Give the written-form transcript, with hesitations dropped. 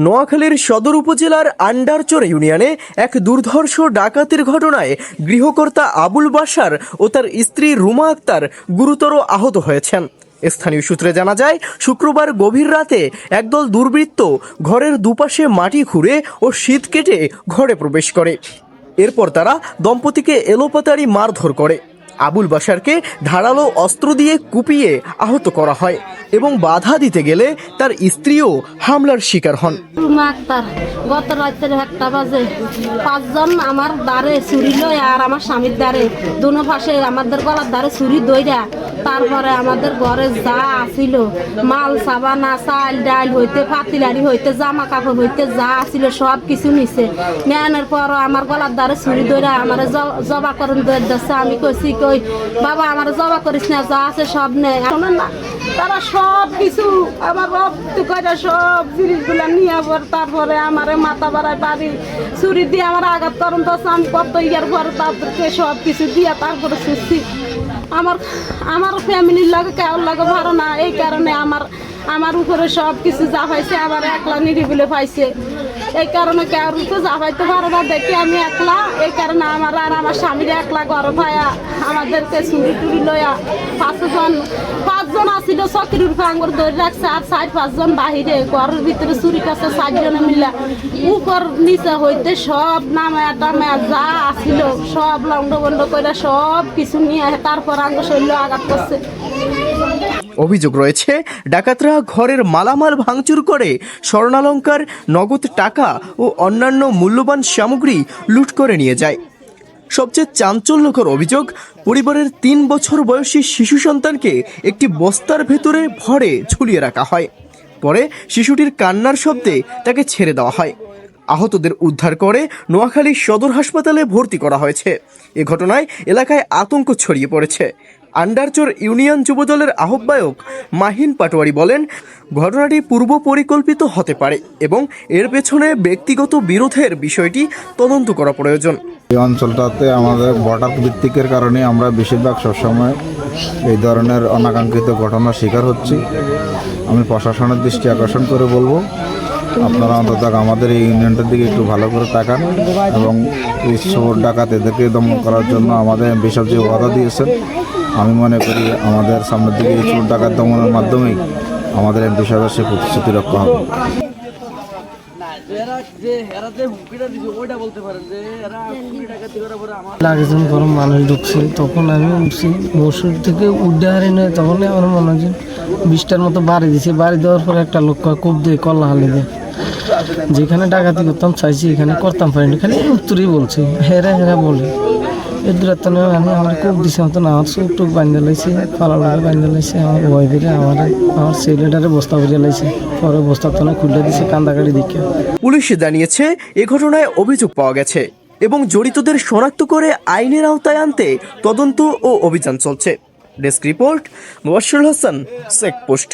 নোয়াখালীর সদর উপজেলার আন্ডারচর ইউনিয়নে এক দুর্ধর্ষ ডাকাতির ঘটনায় গৃহকর্তা আবুল বাশার ও তার স্ত্রী রুমা আক্তার গুরুতর আহত হয়েছেন। স্থানীয় সূত্রে জানা যায়, শুক্রবার গভীর রাতে একদল দুর্বৃত্ত ঘরের দুপাশে মাটি খুঁড়ে ও শীত কেটে ঘরে প্রবেশ করে। এরপর তারা দম্পতিকে এলোপাতাড়ি মারধর করে। আবুল বাশারকে ধারালো অস্ত্র দিয়ে কুপিয়ে আহত করা হয় এবং বাধা দিতে গেলে তার স্ত্রীও হামলার শিকার হন। গত রাতের 1টা বাজে 5 জন আমার দ্বারে ছুরি লয় আর আমার স্বামীর দ্বারে দুনো পাশে আমাদের গলার দ্বারে ছুরি দইরা, তারপরে আমাদের ঘরে যা আসিল মাল সাবানা চাল ডাল হইতে পাতিলারি হইতে জামা কাপড় হইতে যা আসিল সব কিছু নিছে। নেওয়ানোর পর আমার গলার দ্বারে ছুরি দইরা আমার জবা করুন দিচ্ছে। আমি কইছি কই বাবা আমার জবা করিস না, যা আছে সব নেই। না তারা সব কিছু আমার রক্ত করে সব জিনিসগুলা নিয়ে তারপরে আমার মাথা বাড়ায় বাড়ি ছুরি দিয়ে আমার আঘাত করুন তো আমি কত ইয়ার পরে তাদেরকে সব কিছু দিয়া তারপরে সুস্থি। আমার ফ্যামিলির লাগে কেউ লাগে ভালো না, এই কারণে আমার উপরে সব কিছু যা পাইছে আমার একলা নিরিবিলে পাইছে। এই কারণে কেউ তো যা পাইতে পারো না দেখি আমি একলা, এই কারণে আমার আর আমার স্বামীর একলা ঘর পায়া আমাদেরকে ছুরি টুরি লইয়া 5 জন আসিল চকির উপরে আঙ্গুর ধরে রাখছে আর 4-5 জন বাহিরে ঘরের ভিতরে চুরি কাছে 4 জনে মিলা উপর নিচে হইতে সব নামায়া টামায়া যা আসিল সব লন্ড বন্ড করে সব কিছু নিয়ে তারপর আঙ্গুর শৈল আঘাত করছে। অভিযোগ রয়েছে, ডাকাতরা ঘরের মালামাল ভাঙচুর করে স্বর্ণালংকার, নগদ টাকা ও অন্যান্য মূল্যবান সামগ্রী লুট করে নিয়ে যায়। সবচেয়ে চাঞ্চল্যকর অভিযোগ, পরিবারের 3 বছর বয়সী শিশু সন্তানকে একটি বস্তার ভেতরে ভরে ঝুলিয়ে রাখা হয়। পরে শিশুটির কান্নার শব্দে তাকে ছেড়ে দেওয়া হয়। আহতদের উদ্ধার করে নোয়াখালী সদর হাসপাতালে ভর্তি করা হয়েছে। এ ঘটনায় এলাকায় আতঙ্ক ছড়িয়ে পড়েছে। আন্ডারচর ইউনিয়ন যুবদলের আহ্বায়ক মাহিন পাটোয়ারি বলেন, ঘটনাটি পূর্ব পরিকল্পিত হতে পারে এবং এর পেছনে ব্যক্তিগত বিরোধের বিষয়টি তদন্ত করা প্রয়োজন। এই অঞ্চলটাতে আমাদের বর্ডার ভিত্তিকের কারণে আমরা বেশিরভাগ সবসময় এই ধরনের অনাকাঙ্ক্ষিত ঘটনার শিকার হচ্ছি। আমি প্রশাসনের দৃষ্টি আকর্ষণ করে বলবো, আপনারা অন্তত আমাদের এই ইউনিয়নটার দিকে একটু ভালো করে তাকান এবং এই চোর ডাকাত এদেরকে দমন করার জন্য আমাদের এমপি সাহেব যে ওয়াদা দিয়েছেন, আমি মনে করি আমাদের সামনের দিকে এই চোর ডাকাত দমনের মাধ্যমেই আমাদের এমপি সাহেবের সে প্রতিশ্রুতি রক্ষা হবে। যখন গরম মানুষ ঢুকছে তখন আমি উঠছি বসুর থেকে উঠে হারি নয়, তখন আমার মনে হয় 20টার মতো বাড়ি দিছে। বাড়ি দেওয়ার পরে একটা লোক কূপ দিয়ে কল্লা হালি দেয়, যেখানে ডাকাতি করতাম চাইছি এখানে করতাম পারিনি, খালি উত্তরই বলছে হেরা হেরা বলে। এর দূরত্ব নেই আমি আমার কূপ দিছে মতন আমার চোখ টুক বান্ধে লাইছে, পালা বান্ধে লাইছে। আমার ভয় ফিরে আমার ছেলেটারে বস্তা বুঝে লাইছে, পরে বস্তা তো খুলে দিছে কান্দাকাড়ি দিকে। পুলিশ জানিয়েছে এ ঘটনায় অভিযোগ পাওয়া গেছে এবং জড়িতদের শনাক্ত করে আইনের আওতায় আনতে তদন্ত ও অভিযান চলছে। Desk report, Mobashwer Hossain, checkpost.